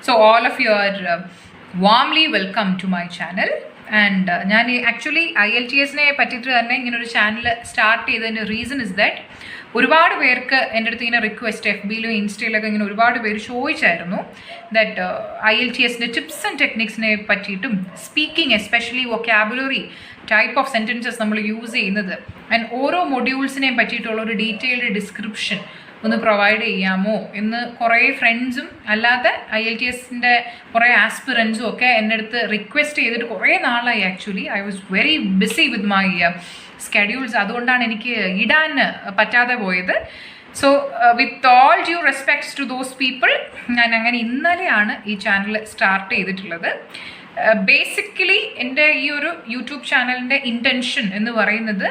So all of you are warmly welcome to my channel. And ഞാൻ actually IELTS പറ്റിയിട്ട് തന്നെ ഇങ്ങനെ ഒരു ചാനൽ സ്റ്റാർട്ട് ചെയ്തതിൻ്റെ റീസൺ ഇസ് ദാറ്റ് ഒരുപാട് പേർക്ക് എൻ്റെ അടുത്ത് ഇങ്ങനെ റിക്വസ്റ്റ് FBയിലും ഇൻസ്റ്റയിലൊക്കെ ഇങ്ങനെ ഒരുപാട് പേര് ചോദിച്ചായിരുന്നു ദാറ്റ് IELTS ടിപ്സ് ആൻഡ് ടെക്നിക്സിനെ പറ്റിയിട്ടും speaking especially vocabulary type of sentences നമ്മൾ യൂസ് ചെയ്യുന്നത് ആൻഡ് ഓരോ മൊഡ്യൂൾസിനെയും പറ്റിയിട്ടുള്ള ഒരു ഡീറ്റെയിൽഡ് ഡിസ്ക്രിപ്ഷൻ ഒന്ന് പ്രൊവൈഡ് ചെയ്യാമോ എന്ന് കുറേ ഫ്രണ്ട്സും അല്ലാതെ IELTS കുറേ ആസ്പിറൻസും ഒക്കെ എൻ്റെ അടുത്ത് റിക്വസ്റ്റ് ചെയ്തിട്ട് കുറേ നാളായി. Actually I was very busy with my schedules, അതുകൊണ്ടാണ് എനിക്ക് ഇടാൻ പറ്റാതെ പോയത്. So with all due respects to those people, ഞാൻ അങ്ങനെ ഇന്നലെയാണ് ഈ ചാനൽ സ്റ്റാർട്ട് ചെയ്തിട്ടുള്ളത്. ബേസിക്കലി എൻ്റെ ഈ ഒരു യൂട്യൂബ് ചാനലിൻ്റെ ഇൻറ്റൻഷൻ എന്ന് പറയുന്നത്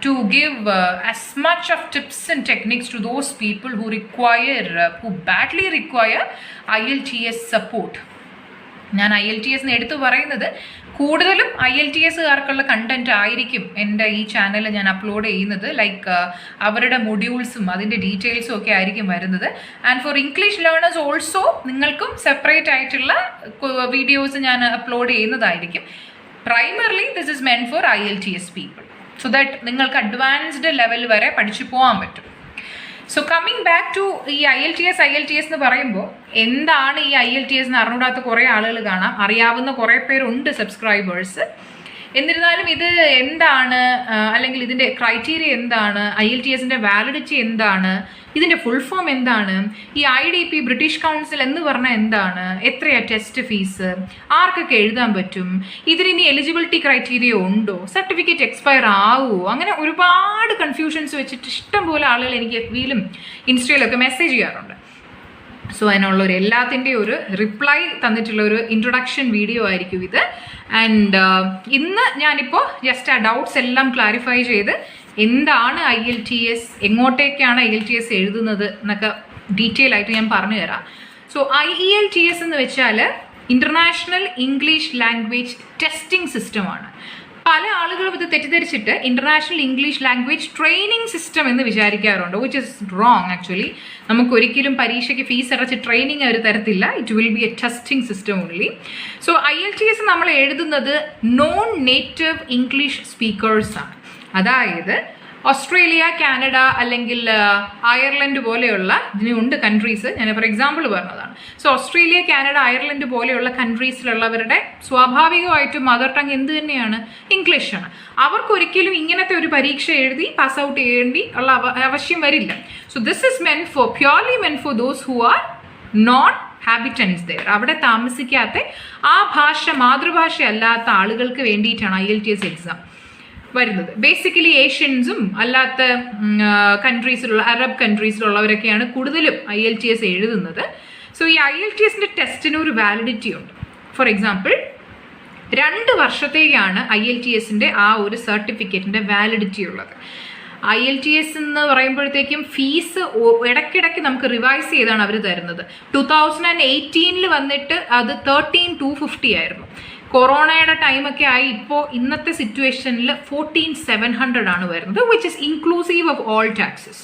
to give as much of tips and techniques to those people who badly require IELTS support. ഞാൻ IELTS എടുത്ത് പറയുന്നത് കൂടുതലും IELTSകാർക്കുള്ള കണ്ടന്റ് ആയിരിക്കും എൻ്റെ ഈ ചാനൽ ഞാൻ അപ്ലോഡ് ചെയ്യുന്നത്. ലൈക്ക് അവരുടെ മൊഡ്യൂൾസും അതിൻ്റെ ഡീറ്റെയിൽസും ഒക്കെ ആയിരിക്കും വരുന്നത്. And for English learners also നിങ്ങൾക്കും സെപ്പറേറ്റ് ആയിട്ടുള്ള വീഡിയോസ് ഞാൻ അപ്ലോഡ് ചെയ്യുന്നതായിരിക്കും. Primarily this is meant for IELTS people, so that നിങ്ങൾക്ക് അഡ്വാൻസ്ഡ് ലെവൽ വരെ പഠിച്ചു പോകാൻ പറ്റും. സോ കമ്മിങ് ബാക്ക് ടു ഈ IELTS എന്ന് പറയുമ്പോൾ എന്താണ് ഈ IELTS എന്ന് അറിഞ്ഞൂടാത്ത കുറേ ആളുകൾ കാണാം, അറിയാവുന്ന കുറേ പേരുണ്ട് സബ്സ്ക്രൈബേഴ്സ്. എന്നിരുന്നാലും ഇത് എന്താണ്, അല്ലെങ്കിൽ ഇതിൻ്റെ ക്രൈറ്റീരിയ എന്താണ്, IELTSൻ്റെ വാലിഡിറ്റി എന്താണ്, ഇതിൻ്റെ ഫുൾ ഫോം എന്താണ്, ഈ IDP ബ്രിട്ടീഷ് കൗൺസിൽ എന്ന് പറഞ്ഞാൽ എന്താണ്, എത്രയാണ് ടെസ്റ്റ് ഫീസ്, ആർക്കൊക്കെ എഴുതാൻ പറ്റും, ഇതിന് എലിജിബിലിറ്റി ക്രൈറ്റീരിയ ഉണ്ടോ, സർട്ടിഫിക്കറ്റ് എക്സ്പയർ ആവുമോ, അങ്ങനെ ഒരുപാട് കൺഫ്യൂഷൻസ് വെച്ചിട്ട് ഇഷ്ടംപോലെ ആളുകൾ എനിക്ക് FBയിലും ഇൻസ്റ്റയിലൊക്കെ മെസ്സേജ് ചെയ്യാറുണ്ട്. സോ അതിനുള്ളൊരു എല്ലാത്തിൻ്റെയും ഒരു റിപ്ലൈ തന്നിട്ടുള്ള ഒരു ഇൻട്രൊഡക്ഷൻ വീഡിയോ ആയിരിക്കും ഇത്. ആൻഡ് ഇന്ന് ഞാനിപ്പോൾ ജസ്റ്റ് ആ ഡൗട്ട്സ് എല്ലാം ക്ലാരിഫൈ ചെയ്ത് എന്താണ് IELTS, എങ്ങോട്ടേക്കാണ് IELTS എഴുതുന്നത് എന്നൊക്കെ ഡീറ്റെയിൽ ആയിട്ട് ഞാൻ പറഞ്ഞു തരാം. സോ IELTS എന്ന് വെച്ചാൽ ഇൻ്റർനാഷണൽ ഇംഗ്ലീഷ് ലാംഗ്വേജ് ടെസ്റ്റിംഗ് സിസ്റ്റമാണ്. പല ആളുകളും ഇത് തെറ്റിദ്ധരിച്ചിട്ട് international English language training system എന്ന് വിചാരിക്കാറുണ്ട്, വിച്ച് ഇസ് റോങ്. ആക്ച്വലി നമുക്കൊരിക്കലും പരീക്ഷയ്ക്ക് ഫീസ് അടച്ച് ട്രെയിനിങ് അവർ തരത്തില്ല. It will be a testing system only. So IELTS നമ്മൾ എഴുതുന്നത് നോൺ നേറ്റീവ് ഇംഗ്ലീഷ് സ്പീക്കേഴ്സാണ്. അതായത് ഓസ്ട്രേലിയ, കാനഡ അല്ലെങ്കിൽ അയർലൻഡ് പോലെയുള്ള ഇതിനുണ്ട് കൺട്രീസ്, ഞാൻ ഫോർ എക്സാമ്പിൾ പറഞ്ഞതാണ്. സോ ഓസ്ട്രേലിയ, കാനഡ, അയർലൻഡ് പോലെയുള്ള കൺട്രീസിലുള്ളവരുടെ സ്വാഭാവികമായിട്ടും മദർ ടങ് എന്ത് തന്നെയാണ്, ഇംഗ്ലീഷാണ്. അവർക്കൊരിക്കലും ഇങ്ങനത്തെ ഒരു പരീക്ഷ എഴുതി പാസ് ഔട്ട് ചെയ്യേണ്ടി ഉള്ള ആവശ്യം വരില്ല. So this is purely meant for those who are not habitants there, അവിടെ താമസിക്കാത്ത ആ ഭാഷ മാതൃഭാഷ അല്ലാത്ത ആളുകൾക്ക് വേണ്ടിയിട്ടാണ് IELTS എക്സാം വരുന്നത്. ബേസിക്കലി ഏഷ്യൻസും അല്ലാത്ത കൺട്രീസിലുള്ള അറബ് കൺട്രീസിലുള്ളവരൊക്കെയാണ് കൂടുതലും IELTS എഴുതുന്നത്. സോ ഈ IELTSൻ്റെ ടെസ്റ്റിന് ഒരു വാലിഡിറ്റി ഉണ്ട്. ഫോർ എക്സാമ്പിൾ 2 വർഷത്തേക്കാണ് IELTSൻ്റെ ആ ഒരു സർട്ടിഫിക്കറ്റിൻ്റെ വാലിഡിറ്റി ഉള്ളത്. IELTS എന്ന് പറയുമ്പോഴത്തേക്കും ഫീസ് ഇടയ്ക്കിടയ്ക്ക് നമുക്ക് റിവൈസ് ചെയ്താണ് അവർ തരുന്നത്. 2018 വന്നിട്ട് അത് 13,250 ആയിരുന്നു. കൊറോണയുടെ ടൈമൊക്കെ ആയി ഇപ്പോൾ ഇന്നത്തെ സിറ്റുവേഷനിൽ 14,700 ആണ് വരുന്നത്, which is inclusive of all taxes.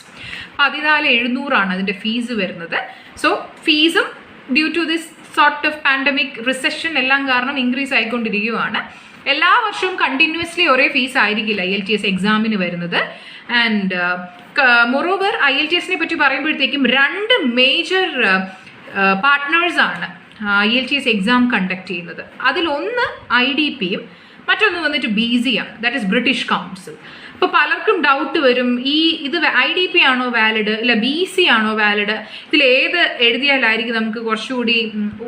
14,700 അതിൻ്റെ ഫീസ് വരുന്നത്. സോ ഫീസും due to this sort of pandemic recession എല്ലാം കാരണം ഇൻക്രീസ് ആയിക്കൊണ്ടിരിക്കുകയാണ്. എല്ലാ വർഷവും കണ്ടിന്യൂസ്ലി ഒരേ ഫീസ് ആയിരിക്കില്ല IELTS എക്സാമിന് വരുന്നത്. ആൻഡ് മൊറോവർ IELTSനെ പറ്റി പറയുമ്പോഴത്തേക്കും 2 മേജർ പാർട്ട്നേഴ്സാണ് IELTS എക്സാം കണ്ടക്ട് ചെയ്യുന്നത്. അതിലൊന്ന് IDPയും മറ്റൊന്ന് വന്നിട്ട് BC ആണ്, ദാറ്റ് ഇസ് ബ്രിട്ടീഷ് കൗൺസിൽ. അപ്പോൾ പലർക്കും ഡൗട്ട് വരും, ഇത് IDP ആണോ വാലിഡ്, ഇല്ല BC ആണോ വാലിഡ്, ഇതിലേത് എഴുതിയാലായിരിക്കും നമുക്ക് കുറച്ചുകൂടി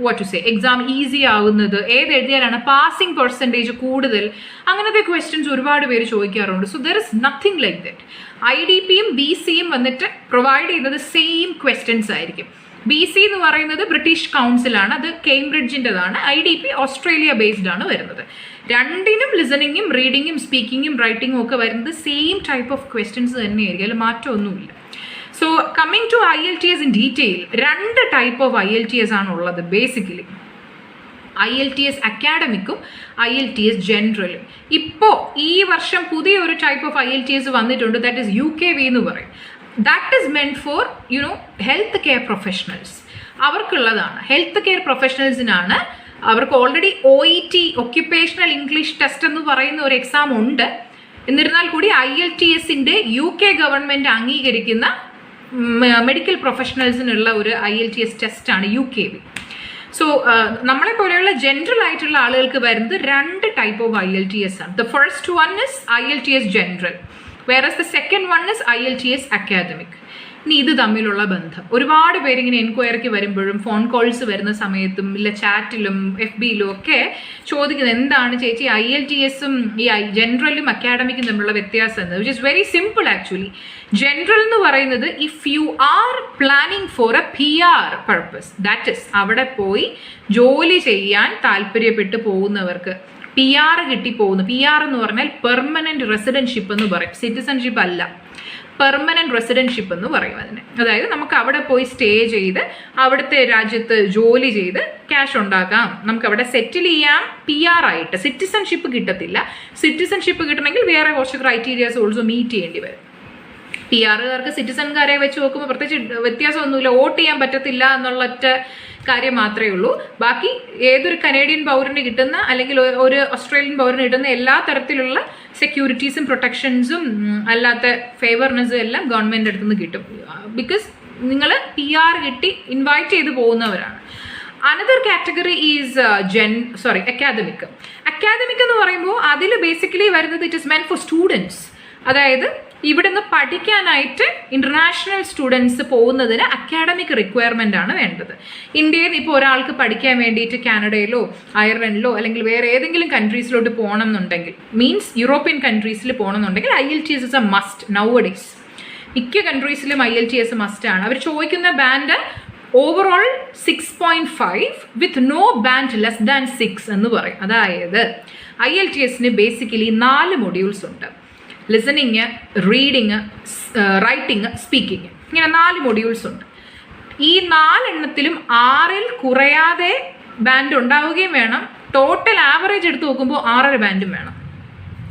what to say exam easy ആവുന്നത്, ഏത് എഴുതിയാലാണ് പാസിംഗ് പെർസെൻറ്റേജ് കൂടുതൽ, അങ്ങനത്തെ ക്വസ്റ്റ്യൻസ് ഒരുപാട് പേര് ചോദിക്കാറുണ്ട്. So there is nothing like that. IDPയും BCയും വന്നിട്ട് പ്രൊവൈഡ് ചെയ്യുന്നത് സെയിം ക്വസ്റ്റ്യൻസ് ആയിരിക്കും. BC എന്ന് പറയുന്നത് ബ്രിട്ടീഷ് കൗൺസിലാണ്, അത് കേംബ്രിഡ്ജിൻ്റെതാണ്. IDP ഓസ്ട്രേലിയ ബേസ്ഡ് ആണ് വരുന്നത്. രണ്ടിനും ലിസണിങ്ങും റീഡിങ്ങും സ്പീക്കിങ്ങും റൈറ്റിങ്ങും ഒക്കെ വരുന്നത് സെയിം ടൈപ്പ് ഓഫ് ക്വസ്റ്റ്യൻസ് തന്നെയായിരിക്കും, അതിൽ മാറ്റമൊന്നുമില്ല. So coming to IELTS in detail, 2 type of IELTS ആണ് ഉള്ളത് ബേസിക്കലി. IELTS അക്കാഡമിക്കും IELTS ജനറലും. ഇപ്പോൾ ഈ വർഷം പുതിയ ഒരു ടൈപ്പ് ഓഫ് IELTS വന്നിട്ടുണ്ട്, ദാറ്റ് ഇസ് UKV എന്ന് പറയും. That is meant for, health care professionals. അവർക്കുള്ളതാണ്. ഹെൽത്ത് കെയർ പ്രൊഫഷണൽസിനാണ്. അവർക്ക് already OET occupational English test എന്ന് പറയുന്ന ഒരു എക്സാം ഉണ്ട്. എന്നിരുന്നാൽ കൂടി IELTSന്റെ UK ഗവൺമെൻറ് അംഗീകരിക്കുന്ന മെഡിക്കൽ പ്രൊഫഷണൽസിനുള്ള ഒരു IELTS ടെസ്റ്റാണ് UKV. സോ നമ്മളെ പോലെയുള്ള ജനറൽ ആയിട്ടുള്ള ആളുകൾക്ക് വരുന്നത് 2 ടൈപ്പ് ഓഫ് IELTS ആണ്. The first one is IELTS general, whereas the second one is IELTS academic. ഇനി ഇത് തമ്മിലുള്ള ബന്ധം ഒരുപാട് പേരിങ്ങനെ എൻക്വയറിക്ക് വരുമ്പോഴും ഫോൺ കോൾസ് വരുന്ന സമയത്തും ഇല്ല ചാറ്റിലും FBയിലും ഒക്കെ ചോദിക്കുന്നത് എന്താണ് ചേച്ചി IELTSും ഈ ജനറലും അക്കാഡമിക്കും തമ്മിലുള്ള വ്യത്യാസം എന്ന്. Which is very simple actually. General എന്ന് പറയുന്നത് if you are planning four A PR purpose, that is അവിടെ പോയി ജോലി ചെയ്യാൻ താല്പര്യപ്പെട്ട് പോകുന്നവർക്ക് PR കിട്ടി പോകുന്നു. PR എന്ന് പറഞ്ഞാൽ പെർമനൻറ്റ് റെസിഡൻഷിപ്പ് എന്ന് പറയും, സിറ്റിസൺഷിപ്പ് അല്ല, പെർമനൻറ്റ് റെസിഡൻഷിപ്പ് എന്ന് പറയും അതിന്. അതായത് നമുക്ക് അവിടെ പോയി സ്റ്റേ ചെയ്ത് അവിടുത്തെ രാജ്യത്ത് ജോലി ചെയ്ത് ക്യാഷ് ഉണ്ടാക്കാം, നമുക്ക് അവിടെ സെറ്റിൽ ചെയ്യാം PR ആയിട്ട്. സിറ്റിസൺഷിപ്പ് കിട്ടത്തില്ല. സിറ്റിസൺഷിപ്പ് കിട്ടണമെങ്കിൽ വേറെ കുറച്ച് ക്രൈറ്റീരിയാസ് ഓൾസോ മീറ്റ് ചെയ്യേണ്ടി വരും. PR-കാർക്ക് സിറ്റിസൺകാരെ വെച്ച് നോക്കുമ്പോൾ പ്രത്യേകിച്ച് വ്യത്യാസമൊന്നുമില്ല, വോട്ട് ചെയ്യാൻ പറ്റത്തില്ല എന്നുള്ള ഒറ്റ കാര്യം മാത്രമേ ഉള്ളൂ. ബാക്കി ഏതൊരു കനേഡിയൻ പൗരന് കിട്ടുന്ന അല്ലെങ്കിൽ ഒരു ഓസ്ട്രേലിയൻ പൗരന് കിട്ടുന്ന എല്ലാ തരത്തിലുള്ള സെക്യൂരിറ്റീസും പ്രൊട്ടക്ഷൻസും അല്ലാത്ത ഫേവർനെസ്സും എല്ലാം ഗവൺമെൻറ് അടുത്ത് നിന്ന് കിട്ടും. ബിക്കോസ് നിങ്ങൾ PR കിട്ടി ഇൻവൈറ്റ് ചെയ്ത് പോകുന്നവരാണ്. Another category is academic. Academic എന്ന് പറയുമ്പോൾ അതിൽ ബേസിക്കലി വരുന്നത് it is meant for students. അതായത് ഇവിടുന്ന് പഠിക്കാനായിട്ട് ഇൻ്റർനാഷണൽ സ്റ്റുഡൻസ് പോകുന്നതിന് അക്കാഡമിക് റിക്വയർമെൻ്റ് ആണ് വേണ്ടത്. ഇന്ത്യയിൽ നിന്ന് ഇപ്പോൾ ഒരാൾക്ക് പഠിക്കാൻ വേണ്ടിയിട്ട് കാനഡയിലോ അയർലൻഡിലോ അല്ലെങ്കിൽ വേറെ ഏതെങ്കിലും കൺട്രീസിലോട്ട് പോകണം എന്നുണ്ടെങ്കിൽ, മീൻസ് യൂറോപ്യൻ കൺട്രീസിൽ പോകണം എന്നുണ്ടെങ്കിൽ IELTS is a must nowadays. മിക്ക കൺട്രീസിലും IELTS മസ്റ്റാണ്. അവർ ചോദിക്കുന്ന band overall 6.5 with no band less than 6 എന്ന് പറയും. അതായത് IELTSന് ബേസിക്കലി 4 മൊഡ്യൂൾസ് ഉണ്ട്. ലിസണിങ്, റീഡിങ്, റൈറ്റിങ്, സ്പീക്കിങ്, ഇങ്ങനെ 4 മൊഡ്യൂൾസ് ഉണ്ട്. ഈ 4 എണ്ണത്തിലും 6-ൽ കുറയാതെ ബാൻഡ് ഉണ്ടാവുകയും വേണം. ടോട്ടൽ ആവറേജ് എടുത്ത് നോക്കുമ്പോൾ 6.5 ബാൻഡും വേണം.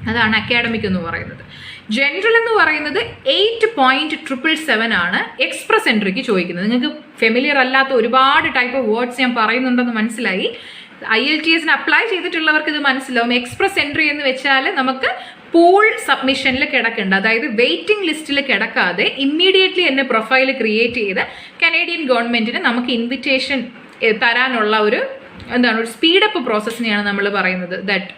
അതാണ് അക്കാഡമിക് എന്ന് പറയുന്നത്. ജനറൽ എന്ന് പറയുന്നത് 8.777 ആണ് എക്സ്പ്രസ് എൻട്രിക്ക് ചോദിക്കുന്നത്. നിങ്ങൾക്ക് ഫെമിലിയർ അല്ലാത്ത ഒരുപാട് ടൈപ്പ് ഓഫ് വേർഡ്സ് ഞാൻ പറയുന്നുണ്ടെന്ന് മനസ്സിലായി. IELTSന് അപ്ലൈ ചെയ്തിട്ടുള്ളവർക്ക് ഇത് മനസ്സിലാവും. എക്സ്പ്രസ് എൻട്രി എന്ന് വെച്ചാൽ നമുക്ക് പൂൾ സബ്മിഷനിൽ കിടക്കേണ്ട, അതായത് വെയിറ്റിംഗ് ലിസ്റ്റിൽ കിടക്കാതെ ഇമ്മീഡിയറ്റ്ലി എന്നെ പ്രൊഫൈൽ ക്രിയേറ്റ് ചെയ്ത് കനേഡിയൻ ഗവൺമെൻറ്റിന് നമുക്ക് ഇൻവിറ്റേഷൻ തരാനുള്ള ഒരു സ്പീഡപ്പ് പ്രോസസ്സിനെയാണ് നമ്മൾ പറയുന്നത് ദാറ്റ്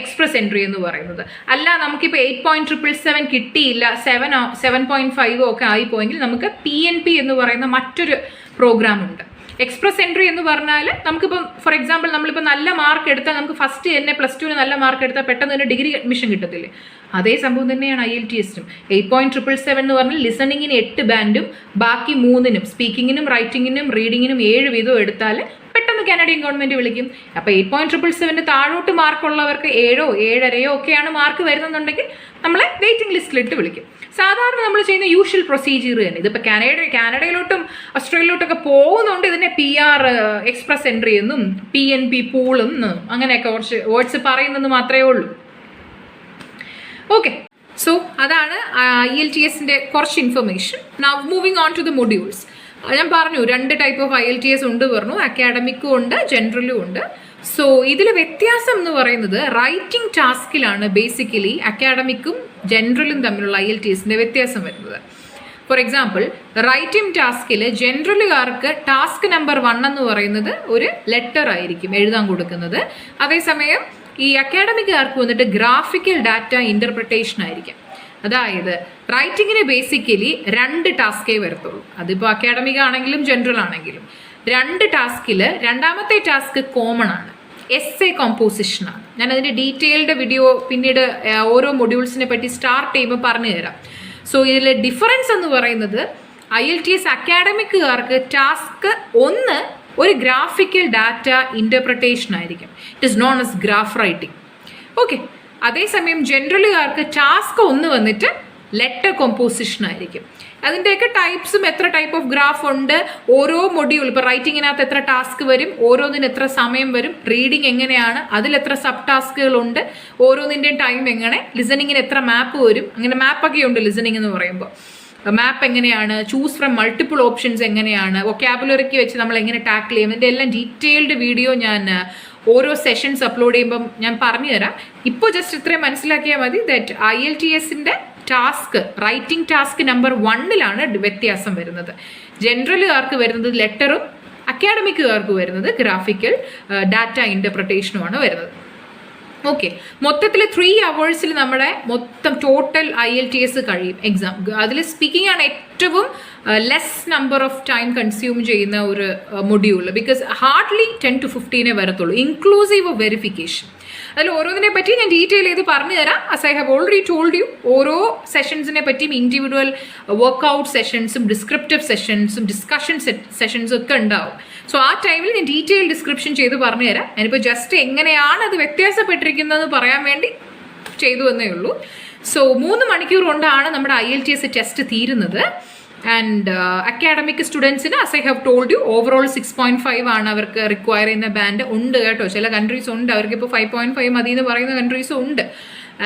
എക്സ്പ്രസ് എൻട്രി എന്ന് പറയുന്നത്. അല്ല നമുക്കിപ്പോൾ 8.777 കിട്ടിയില്ല, 7.5 ഒക്കെ ആയിപ്പോയെങ്കിൽ നമുക്ക് PNP എന്ന് പറയുന്ന മറ്റൊരു പ്രോഗ്രാം ഉണ്ട്. എക്സ്പ്രസ് എൻട്രി എന്ന് പറഞ്ഞാൽ നമുക്കിപ്പം ഫോർ എക്സാമ്പിൾ നമ്മളിപ്പോൾ നല്ല മാർക്ക് എടുത്താൽ നമുക്ക് ഫസ്റ്റ് തന്നെ +2 നല്ല മാർക്ക് എടുത്താൽ പെട്ടെന്ന് തന്നെ ഡിഗ്രി അഡ്മിഷൻ കിട്ടത്തില്ലേ? അതേ സംഭവം തന്നെയാണ് IELTSനും. 8.777 എന്ന് പറഞ്ഞാൽ ലിസണിങ്ങിന് 8 ബാൻഡും ബാക്കി 3-നും സ്പീക്കിങ്ങിനും റൈറ്റിങ്ങിനും റീഡിങ്ങിനും 7 വീതവും എടുത്താൽ പെട്ടെന്ന് കാനഡിയൻ ഗവൺമെൻറ് വിളിക്കും. അപ്പോൾ 8.777 താഴോട്ട് മാർക്കുള്ളവർക്ക് 7 7.5 ഒക്കെയാണ് മാർക്ക് വരുന്നുണ്ടെങ്കിൽ നമ്മളെ വെയിറ്റിംഗ് ലിസ്റ്റിലിട്ട് വിളിക്കും. സാധാരണ നമ്മൾ ചെയ്യുന്ന യൂഷ്വൽ പ്രൊസീജിയർ തന്നെ. ഇതിപ്പോൾ കാനഡയിലോട്ടും ഓസ്ട്രേലിയയിലോട്ടൊക്കെ പോകുന്നുണ്ട് ഇതിനെ PR എക്സ്പ്രസ് എൻട്രി എന്നും PNP പൂളും അങ്ങനെയൊക്കെ കുറച്ച് വേർഡ്സ് പറയുന്നെന്ന് മാത്രമേ ഉള്ളൂ. ഓക്കെ, സോ അതാണ് IELTSൻ്റെ കുറച്ച് information. Now moving on to the modules. ഞാൻ പറഞ്ഞു 2 ടൈപ്പ് ഓഫ് IELTS ഉണ്ട് പറഞ്ഞു, അക്കാഡമിക്കും ഉണ്ട് ജനറലും ഉണ്ട്. സോ ഇതിൽ വ്യത്യാസം എന്ന് പറയുന്നത് റൈറ്റിംഗ് ടാസ്കിലാണ് ബേസിക്കലി അക്കാഡമിക്കും ജനറലും തമ്മിലുള്ള IELTSൻ്റെ വ്യത്യാസം വരുന്നത്. ഫോർ എക്സാമ്പിൾ റൈറ്റിംഗ് ടാസ്കിൽ ജനറലുകാർക്ക് ടാസ്ക് നമ്പർ 1 എന്ന് പറയുന്നത് ഒരു ലെറ്റർ ആയിരിക്കും എഴുതാൻ കൊടുക്കുന്നത്. അതേസമയം ഈ അക്കാഡമിക്കാർക്ക് വന്നിട്ട് ഗ്രാഫിക്കൽ ഡാറ്റ ഇൻ്റർപ്രിട്ടേഷൻ ആയിരിക്കും. അതായത് റൈറ്റിങ്ങിന് ബേസിക്കലി 2 ടാസ്കേ വരത്തുള്ളൂ. അതിപ്പോൾ അക്കാഡമിക് ആണെങ്കിലും ജനറൽ ആണെങ്കിലും 2 ടാസ്കിൽ രണ്ടാമത്തെ ടാസ്ക് കോമൺ ആണ്, essay കോമ്പോസിഷനാണ്. ഞാനതിൻ്റെ ഡീറ്റെയിൽഡ് വീഡിയോ പിന്നീട് ഓരോ മൊഡ്യൂൾസിനെ പറ്റി സ്റ്റാർട്ട് ചെയ്യുമ്പോൾ പറഞ്ഞു തരാം. സോ ഇതിൽ ഡിഫറൻസ് എന്ന് പറയുന്നത് IELTS അക്കാഡമിക്കുകാർക്ക് ടാസ്ക് 1 ഒരു ഗ്രാഫിക്കൽ ഡാറ്റ ഇൻ്റർപ്രിട്ടേഷൻ ആയിരിക്കും. It is known as graph writing. Okay, അതേസമയം ജനറലുകാർക്ക് ടാസ്ക് 1 വന്നിട്ട് ലെറ്റർ കോമ്പോസിഷൻ ആയിരിക്കും. അതിൻ്റെയൊക്കെ ടൈപ്സും എത്ര ടൈപ്പ് ഓഫ് ഗ്രാഫ് ഉണ്ട്, ഓരോ മൊഡ്യൂൾ ഇപ്പോൾ റൈറ്റിങ്ങിനകത്ത് എത്ര ടാസ്ക് വരും, ഓരോന്നിന് എത്ര സമയം വരും, റീഡിങ് എങ്ങനെയാണ്, അതിലെത്ര സബ് ടാസ്കുകളുണ്ട്, ഓരോന്നിൻ്റെയും ടൈം എങ്ങനെ, ലിസണിങ്ങിന് എത്ര മാപ്പ് വരും, അങ്ങനെ മാപ്പൊക്കെ ഉണ്ട് ലിസണിങ് എന്ന് പറയുമ്പോൾ. മാപ്പ് എങ്ങനെയാണ്, ചൂസ് ഫ്രം മൾട്ടിപ്പിൾ ഓപ്ഷൻസ് എങ്ങനെയാണ്, വൊക്കാബുലറിക്ക് വെച്ച് നമ്മൾ എങ്ങനെ ടാക്കിൾ ചെയ്യും, ഇതിൻ്റെ എല്ലാം ഡീറ്റെയിൽഡ് വീഡിയോ ഞാൻ ഓരോ സെഷൻസ് അപ്ലോഡ് ചെയ്യുമ്പം ഞാൻ പറഞ്ഞു തരാം. ഇപ്പോൾ ജസ്റ്റ് ഇത്രയും മനസ്സിലാക്കിയാൽ മതി ദാറ്റ് IELTS-ന്റെ ടാസ്ക്, റൈറ്റിംഗ് ടാസ്ക് നമ്പർ 1-ലാണ് വ്യത്യാസം വരുന്നത്. ജനറലുകാർക്ക് വരുന്നത് ലെറ്ററും അക്കാഡമിക്കുകാർക്ക് വരുന്നത് ഗ്രാഫിക്കൽ ഡാറ്റ ഇൻ്റർപ്രിട്ടേഷനുമാണ് വരുന്നത്. ഓക്കെ, മൊത്തത്തിൽ 3 hours നമ്മുടെ മൊത്തം ടോട്ടൽ IELTS കഴിയും എക്സാം. അതിൽ സ്പീക്കിംഗ് ആണ് ഏറ്റവും less number of time consume ചെയ്യുന്ന ഒരു മൊഡ്യൂൾ. ബിക്കോസ് ഹാർഡ്ലി 10 to 15 വരത്തുള്ളൂ, ഇൻക്ലൂസീവ് ഓഫ് വെരിഫിക്കേഷൻ. അതിൽ ഓരോന്നിനെ പറ്റി ഞാൻ ഡീറ്റെയിൽ ചെയ്ത് പറഞ്ഞു തരാം. As I have already told you, ഓരോ സെഷൻസിനെ പറ്റിയും ഇൻഡിവിജ്വൽ വർക്ക്ഔട്ട് സെഷൻസും ഡിസ്ക്രിപ്റ്റീവ് സെഷൻസും ഡിസ്കഷൻ സെഷൻസും ഒക്കെ ഉണ്ടാവും. സോ ആ ടൈമിൽ ഞാൻ ഡീറ്റെയിൽ ഡിസ്ക്രിപ്ഷൻ ചെയ്ത് പറഞ്ഞു തരാം. ഞാനിപ്പോൾ ജസ്റ്റ് എങ്ങനെയാണ് അത് വ്യത്യാസപ്പെട്ടിരിക്കുന്നതെന്ന് പറയാൻ വേണ്ടി ചെയ്തു എന്നേ ഉള്ളൂ. സോ 3 മണിക്കൂർ കൊണ്ടാണ് നമ്മുടെ IELTS ടെസ്റ്റ് തീരുന്നത്. ആൻഡ് അക്കാഡമിക് സ്റ്റുഡൻസിന് as I have told you overall 6.5 ആണ് അവർക്ക് റിക്വയർ ചെയ്യുന്ന ബാൻഡ് ഉണ്ട് കേട്ടോ. ചില കൺട്രീസ് ഉണ്ട് അവർക്ക് ഇപ്പോൾ 5.5 മതി എന്ന് പറയുന്ന കൺട്രീസും ഉണ്ട്.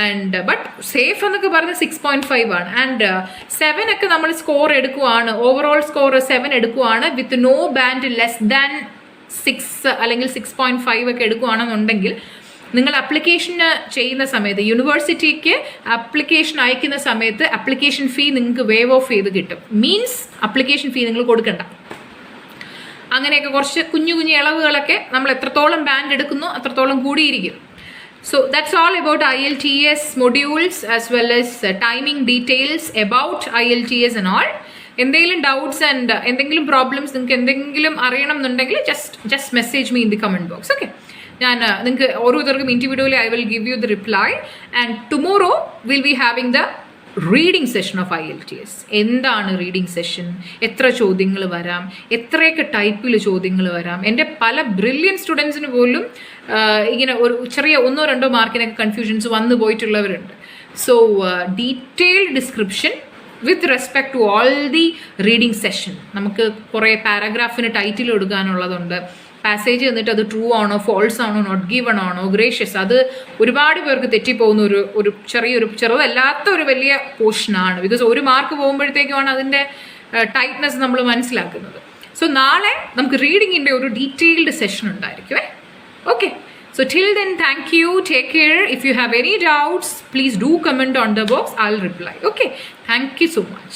ആൻഡ് ബട്ട് സേഫ് എന്നൊക്കെ പറഞ്ഞ് 6.5 ആണ്. ആൻഡ് 7 ഒക്കെ നമ്മൾ സ്കോർ എടുക്കുവാണ്, ഓവറോൾ സ്കോർ 7 എടുക്കുവാണ് with no band less than 6 അല്ലെങ്കിൽ 6.5 ഒക്കെ എടുക്കുകയാണെന്നുണ്ടെങ്കിൽ നിങ്ങൾ അപ്ലിക്കേഷന് ചെയ്യുന്ന സമയത്ത് യൂണിവേഴ്സിറ്റിക്ക് അപ്ലിക്കേഷൻ അയക്കുന്ന സമയത്ത് അപ്ലിക്കേഷൻ ഫീ നിങ്ങൾക്ക് വേവ് ഓഫ് ചെയ്ത് കിട്ടും. മീൻസ് അപ്ലിക്കേഷൻ ഫീ നിങ്ങൾ കൊടുക്കണ്ട. അങ്ങനെയൊക്കെ കുറച്ച് കുഞ്ഞു കുഞ്ഞു ഇളവുകളൊക്കെ നമ്മൾ എത്രത്തോളം ബാൻഡ് എടുക്കുന്നു അത്രത്തോളം കൂടിയിരിക്കും. So that's all about IELTS modules as well as timing details about IELTS and all. എന്തെങ്കിലും ഡൗട്ട്സ് ആൻഡ് എന്തെങ്കിലും പ്രോബ്ലംസ് നിങ്ങൾക്ക് എന്തെങ്കിലും അറിയണം എന്നുണ്ടെങ്കിൽ just message me in the comment box. Okay, ഞാൻ നിങ്ങൾക്ക് ഓരോരുത്തർക്കും individually I will give you the reply. And tomorrow will be having the reading session of IELTS. എന്താണ് റീഡിംഗ് സെഷൻ, എത്ര ചോദ്യങ്ങൾ വരാം, എത്രയൊക്കെ ടൈപ്പിൽ ചോദ്യങ്ങൾ വരാം. എൻ്റെ പല ബ്രില്യൻ സ്റ്റുഡൻസിന് പോലും ഇങ്ങനെ ഒരു ചെറിയ 1-2 മാർക്കിനൊക്കെ കൺഫ്യൂഷൻസ് വന്നു പോയിട്ടുള്ളവരുണ്ട്. So detailed description with respect to all the reading session. നമുക്ക് കുറേ പാരഗ്രാഫിന് ടൈറ്റിൽ കൊടുക്കാനുള്ളതുണ്ട്. പാസേജ് എന്നിട്ട് അത് ട്രൂ ആണോ ഫോൾസ് ആണോ നോട്ട് ഗിവൺ ആണോ ഗ്രേഷ്യസ്, അത് ഒരുപാട് പേർക്ക് തെറ്റിപ്പോകുന്ന ഒരു ചെറുതല്ലാത്ത ഒരു വലിയ പോർഷനാണ്. ബിക്കോസ് 1 മാർക്ക് പോകുമ്പോഴത്തേക്കുമാണ് അതിൻ്റെ ടൈറ്റ്നെസ് നമ്മൾ മനസ്സിലാക്കുന്നത്. സോ നാളെ നമുക്ക് റീഡിങ്ങിൻ്റെ ഒരു ഡീറ്റെയിൽഡ് സെഷൻ ഉണ്ടായിരിക്കുമേ. Okay, so till then, thank you, take care. If you have any doubts, please do comment on the box, I'll reply. Okay, thank you so much.